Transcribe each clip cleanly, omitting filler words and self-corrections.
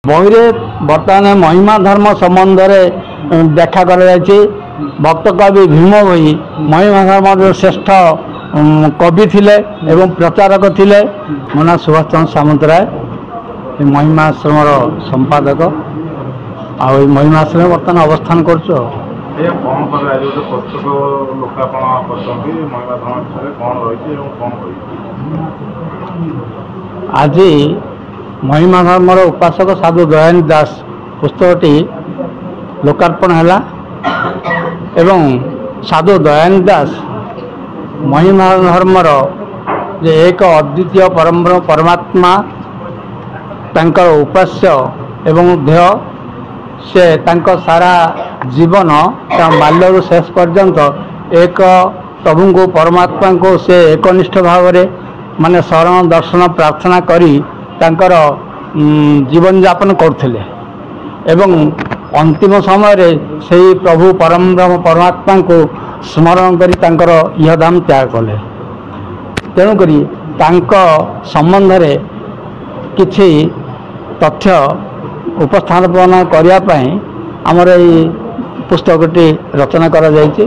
বহিরে বর্তমানে মহিমা ধর্ম সম্বন্ধে ব্যাখ্যা করা যাচ্ছে। ভক্ত কবি ভীম ভোই মহিমা ধর্মর শ্রেষ্ঠ কবি ଥିଲେ এবং প্রচারক ଥିଲେ। ମୋ ନାଁ ସୁଭାଷ ଚନ୍ଦ୍ର ସାମନ୍ତରାୟ, ଏ ମହିମା ଆଶ୍ରମର ସମ୍ପାଦକ। ଆଉ ଏଇ ମହିମା ଆଶ୍ରମରେ ବର୍ତ୍ତମାନ ଅବସ୍ଥାନ କରୁଛୁ। ଆଜି ମହିମା ଧର୍ମର ଉପାସକ ସାଧୁ ଦୟାନିଧି ଦାସ ପୁସ୍ତକଟି ଲୋକାର୍ପଣ ହେଲା ଏବଂ ସାଧୁ ଦୟାନିଧି ଦାସ ମହିମା ଧର୍ମର ଯେ ଏକ ଅଦ୍ୱିତୀୟ ପରମାତ୍ମା ତାଙ୍କର ଉପାସ୍ୟ ଏବଂ ଧ୍ୟେୟ, ସେ ତାଙ୍କ ସାରା ଜୀବନ ବାଲ୍ୟରୁ ଶେଷ ପର୍ଯ୍ୟନ୍ତ ଏକ ପ୍ରଭୁଙ୍କୁ ପରମାତ୍ମାଙ୍କୁ ସେ ଏକନିଷ୍ଠ ଭାବରେ ମାନେ ଶରଣ ଦର୍ଶନ ପ୍ରାର୍ଥନା କରି ତାଙ୍କର ଜୀବନଯାପନ କରୁଥିଲେ ଏବଂ ଅନ୍ତିମ ସମୟରେ ସେହି ପ୍ରଭୁ ପରମାତ୍ମାଙ୍କୁ ସ୍ମରଣ କରି ତାଙ୍କର ଇହଧାମ ତ୍ୟାଗ କଲେ। ତେଣୁକରି ତାଙ୍କ ସମ୍ବନ୍ଧରେ କିଛି ତଥ୍ୟ ଉପସ୍ଥାପନ କରିବା ପାଇଁ ଆମର ଏଇ ପୁସ୍ତକଟି ରଚନା କରାଯାଇଛି।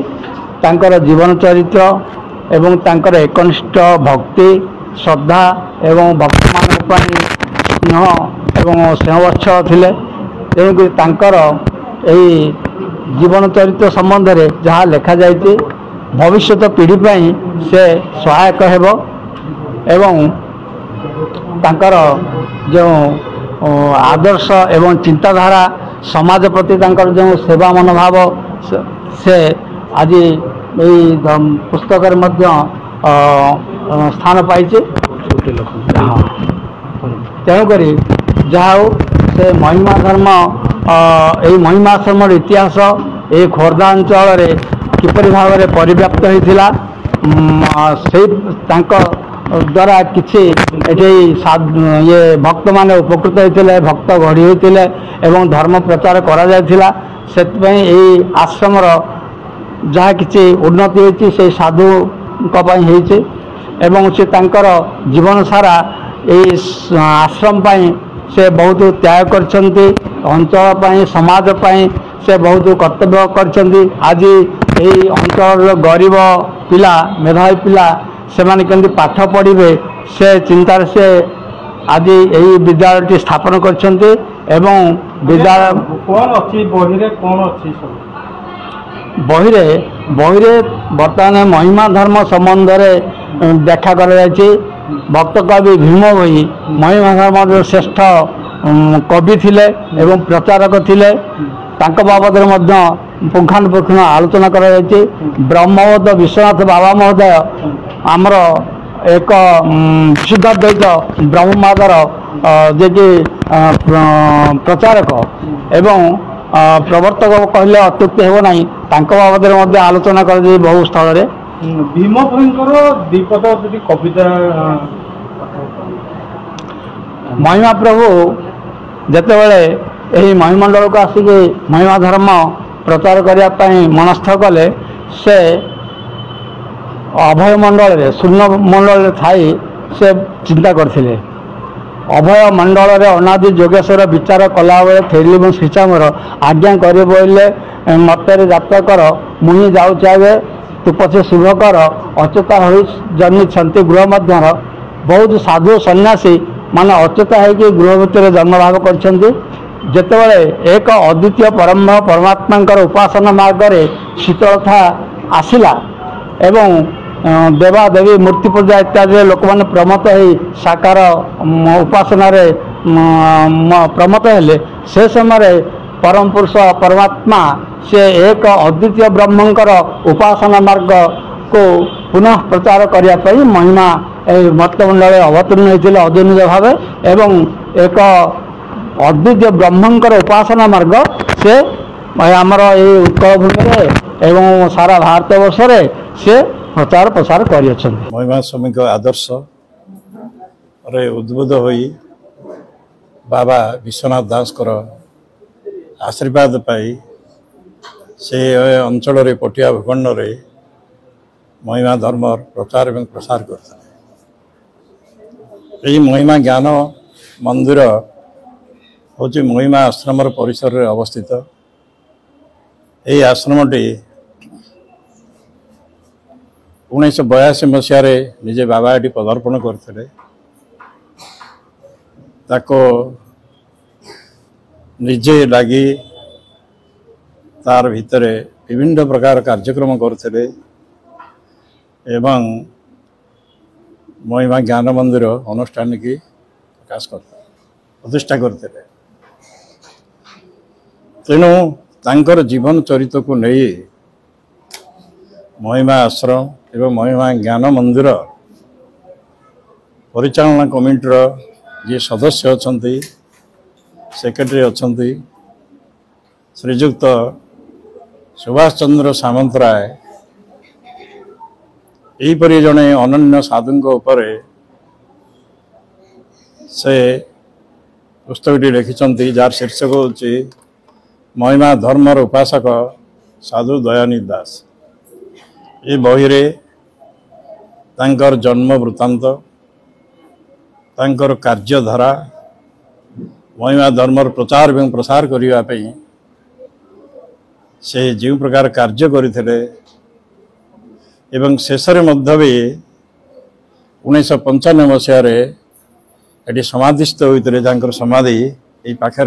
ତାଙ୍କର ଜୀବନ ଚରିତ୍ର ଏବଂ ତାଙ୍କର ଏକନିଷ୍ଠ ଭକ୍ତି ଶ୍ରଦ୍ଧା ଏବଂ ଭକ୍ତମାନଙ୍କ ପାଇଁ ସ୍ନେହ ଏବଂ ସ୍ନେହବତ୍ସଳ ଥିଲେ। ତେଣୁକରି ତାଙ୍କର ଏହି ଜୀବନ ଚରିତ୍ର ସମ୍ବନ୍ଧରେ ଯାହା ଲେଖାଯାଇଛି ଭବିଷ୍ୟତ ପିଢ଼ି ପାଇଁ ସେ ସହାୟକ ହେବ ଏବଂ ତାଙ୍କର ଯେଉଁ ଆଦର୍ଶ ଏବଂ ଚିନ୍ତାଧାରା ସମାଜ ପ୍ରତି ତାଙ୍କର ଯେଉଁ ସେବା ମନୋଭାବ ସେ ଆଜି ଏହି ପୁସ୍ତକରେ ମଧ୍ୟ ସ୍ଥାନ ପାଇଛି। ତେଣୁକରି ଯାହା ହେଉ ସେ ମହିମା ଧର୍ମ ଏହି ମହିମା ଆଶ୍ରମର ଇତିହାସ ଏହି ଖୋର୍ଦ୍ଧା ଅଞ୍ଚଳରେ କିପରି ଭାବରେ ପରିବ୍ୟାପ୍ତ ହୋଇଥିଲା, ସେଇ ତାଙ୍କ ଦ୍ୱାରା କିଛି ଏଠି ଭକ୍ତମାନେ ଉପକୃତ ହୋଇଥିଲେ, ଭକ୍ତ ଗଢ଼ି ହୋଇଥିଲେ ଏବଂ ଧର୍ମ ପ୍ରଚାର କରାଯାଇଥିଲା। ସେଥିପାଇଁ ଏହି ଆଶ୍ରମର ଯାହା କିଛି ଉନ୍ନତି ହୋଇଛି ସେହି ସାଧୁଙ୍କ ପାଇଁ ହେଇଛି ଏବଂ ସେ ତାଙ୍କର ଜୀବନ ସାରା ଏହି ଆଶ୍ରମ ପାଇଁ ସେ ବହୁତ ତ୍ୟାଗ କରିଛନ୍ତି। ଅଞ୍ଚଳ ପାଇଁ ସମାଜ ପାଇଁ ସେ ବହୁତ କର୍ତ୍ତବ୍ୟ କରିଛନ୍ତି। ଆଜି ଏହି ଅଞ୍ଚଳର ଗରିବ ପିଲା ମେଧାବୀ ପିଲା ସେମାନେ କେମିତି ପାଠ ପଢ଼ିବେ ସେ ଚିନ୍ତାରେ ସେ ଆଜି ଏହି ବିଦ୍ୟାଳୟଟି ସ୍ଥାପନ କରିଛନ୍ତି ଏବଂ ବିଦ୍ୟାଳୟ କ'ଣ ଅଛି ବହିରେ କ'ଣ ଅଛି ସବୁ ବହିରେ ବର୍ତ୍ତମାନ ମହିମା ଧର୍ମ ସମ୍ବନ୍ଧରେ ବ୍ୟାଖ୍ୟା କରାଯାଇଛି। ଭକ୍ତ କବି ଭୀମ ଭୋଇ ମହିମା ଧର୍ମର ଶ୍ରେଷ୍ଠ କବି ଥିଲେ ଏବଂ ପ୍ରଚାରକ ଥିଲେ। ତାଙ୍କ ବାବଦରେ ମଧ୍ୟ ପୁଙ୍ଖାନୁପୁଙ୍ଖ ଆଲୋଚନା କରାଯାଇଛି। ବ୍ରହ୍ମବୋଧ ବିଶ୍ୱନାଥ ବାବା ମହୋଦୟ ଆମର ଏକ ବିଶୁଦ୍ଧାଦ୍ୱୈତ ବ୍ରହ୍ମବାଦର ଯିଏକି ପ୍ରଚାରକ ଏବଂ ପ୍ରବର୍ତ୍ତକ କହିଲେ ଅତ୍ୟୁକ୍ତି ହେବ ନାହିଁ, ତାଙ୍କ ବାବଦରେ ମଧ୍ୟ ଆଲୋଚନା କରାଯାଇ ବହୁ ସ୍ଥଳରେ। ଭୀମ ଭୋଇଙ୍କର ଦ୍ୱିପଦ ଯଦି କବିତା ମହିମା ପ୍ରଭୁ ଯେତେବେଳେ ଏହି ମହିମଣ୍ଡଳକୁ ଆସିକି ମହିମା ଧର୍ମ ପ୍ରଚାର କରିବା ପାଇଁ ମନସ୍ଥ କଲେ, ସେ ଅଭୟ ମଣ୍ଡଳରେ ଶୂନ୍ୟ ମଣ୍ଡଳରେ ଥାଇ ସେ ଚିନ୍ତା କରିଥିଲେ। ଅଭୟ ମଣ୍ଡଳରେ ଅନାଦି ଯୋଗେଶ୍ୱର ବିଚାର କଲାବେଳେ ଫେରିଲି ମୁଁ ଶ୍ରୀଚାମର ଆଜ୍ଞା କରିବ ବୋଇଲେ ମତରେ ଜାତ କର ମୁହିଁ ଯାଉଛି ଆଗେ ତୁ ପଛେ ଶୁଭ କର ଅଚେତା ହୋଇ ଜନ୍ମିଛନ୍ତି ଗୃହ ମଧ୍ୟର। ବହୁତ ସାଧୁ ସନ୍ନ୍ୟାସୀ ମାନେ ଅଚେତା ହୋଇକି ଗୃହ ଭିତରେ ଜନ୍ମଲାଭ କରିଛନ୍ତି। ଯେତେବେଳେ ଏକ ଅଦ୍ୱିତୀୟ ପରମାତ୍ମାଙ୍କର ଉପାସନା ମାର୍ଗରେ ଶୀତଳତା ଆସିଲା ଏବଂ ଦେବାଦେବୀ ମୂର୍ତ୍ତି ପୂଜା ଇତ୍ୟାଦିରେ ଲୋକମାନେ ପ୍ରମତ୍ତ ହୋଇ ସାକାର ଉପାସନାରେ ପ୍ରମତ୍ତ ହେଲେ, ସେ ସମୟରେ ପରମ ପୁରୁଷ ପରମାତ୍ମା ସେ ଏକ ଅଦ୍ୱିତୀୟ ବ୍ରହ୍ମଙ୍କର ଉପାସନା ମାର୍ଗକୁ ପୁନଃ ପ୍ରଚାର କରିବା ପାଇଁ ମହିମା ଏହି ମର୍ତ୍ତମଣ୍ଡଳରେ ଅବତୀର୍ଣ୍ଣ ହୋଇଥିଲେ ଅଦ୍ୱୈତ ଭାବେ ଏବଂ ଏକ ଅଦ୍ୱିତୀୟ ବ୍ରହ୍ମଙ୍କର ଉପାସନା ମାର୍ଗ ସେ ଆମର ଏହି ଉତ୍କଳ ଭୂମିରେ ଏବଂ ସାରା ଭାରତବର୍ଷରେ ସେ ପ୍ରଚାର ପ୍ରସାର କରିଅଛନ୍ତି। ମହିମା ସ୍ୱାମୀଙ୍କ ଆଦର୍ଶରେ ଉଦ୍ବୁଦ୍ଧ ହୋଇ ବାବା ବିଶ୍ୱନାଥ ଦାସଙ୍କର ଆଶୀର୍ବାଦ ପାଇ ସେ ଅଞ୍ଚଳରେ ପଟିଆ ଭୂଖଣ୍ଡରେ ମହିମା ଧର୍ମର ପ୍ରଚାର ଏବଂ ପ୍ରସାର କରିଥିଲେ। ଏହି ମହିମା ଜ୍ଞାନ ମନ୍ଦିର हूँ महिमा आश्रम परिसर में अवस्थित। यही आश्रमटी 1982 मसीह निजे बाबा ये पदार्पण करते निजे लगी तार भितर विभिन्न प्रकार कार्यक्रम करते एवं महिमा ज्ञान मंदिर अनुष्ठान की प्रकाश करते प्रतिष्ठा करते। तेणु तांकर जीवन चरित को नहीं महिमा आश्रम एवं महिमा ज्ञान मंदिर परिचालना कमिटीर जी सदस्य अच्छा सेक्रेटरी अच्छा श्रीजुक्त सुभाष चंद्र सामंतराय यहीपरि जड़े अनन्य साधु से पुस्तकटी लिखिं जार शीर्षक होची महिमा धर्मर उपासक साधु दयानिधि दास। ये बही रे तांकर जन्म वृत्तांत तांकर कार्यधारा महिमा धर्मर प्रचार एवं प्रसार करने से जो प्रकार कार्य करते एवं शेष मध्य भी 1995 मसीह ये समाधिस्थ होते समाधि ये पाखे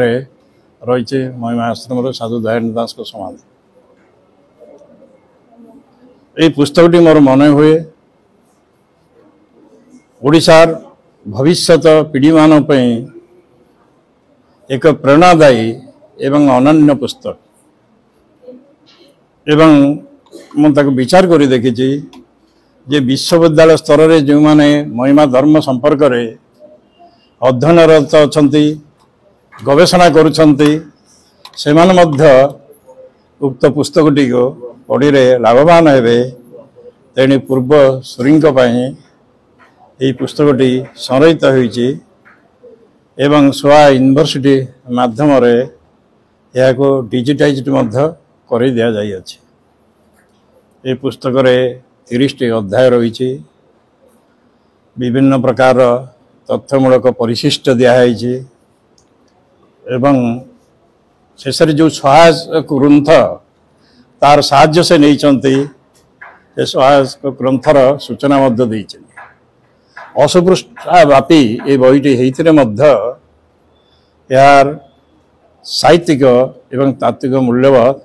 रही महिमा आश्रम साधु दयानिधि दास को समाधि। ये पुस्तकटी मोर मन हुए ओडिशार भविष्यत पीढ़ी मान एक प्रेरणादायी एवं अनन्य पुस्तक एवं मुझे विचार कर देखी जे विश्वविद्यालय स्तर में जो मैंने महिमा धर्म संपर्क में अध्ययनरत अच्छा गवेषणा करुछंती से उक्त पुस्तकटी को पढ़ी लाभवान हेबे। तेणु पूर्व सूरी यही पुस्तकटी संरक्षित होईची एवं सोआ यूनिवर्सिटी माध्यम यह डिजिटाइज कर दिया जाई अछि। ये पुस्तक 30 अध्याय रही विभिन्न प्रकार तथ्यमूलक परिशिष्ट दिखाई एवं शेष जो सहायक ग्रंथ तार साहाय्य से नहीं सहायक ग्रंथर सूचना असपृष्टा व्यापी ये बहीटी यार साहित्यिक एवं तात्विक मूल्यवाद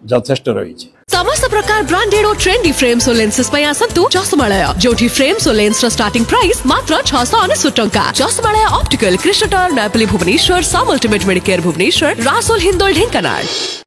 यथेष्ट रही। समस्त प्रकार ब्रांडेड और ट्रेंडी फ्रेम्स और लेंसेस पे आसतु चश्मालय जोठी फ्रेम्स और लेंस स्टार्टिंग प्राइस मात्र 699 टंका। चश्मालय ऑप्टिकल कृष्णटार नैपली भुवनेश्वर साम अल्टीमेट मेडिकेयर भुवनेश्वर रासोल हिंदोल ढेंकानाल।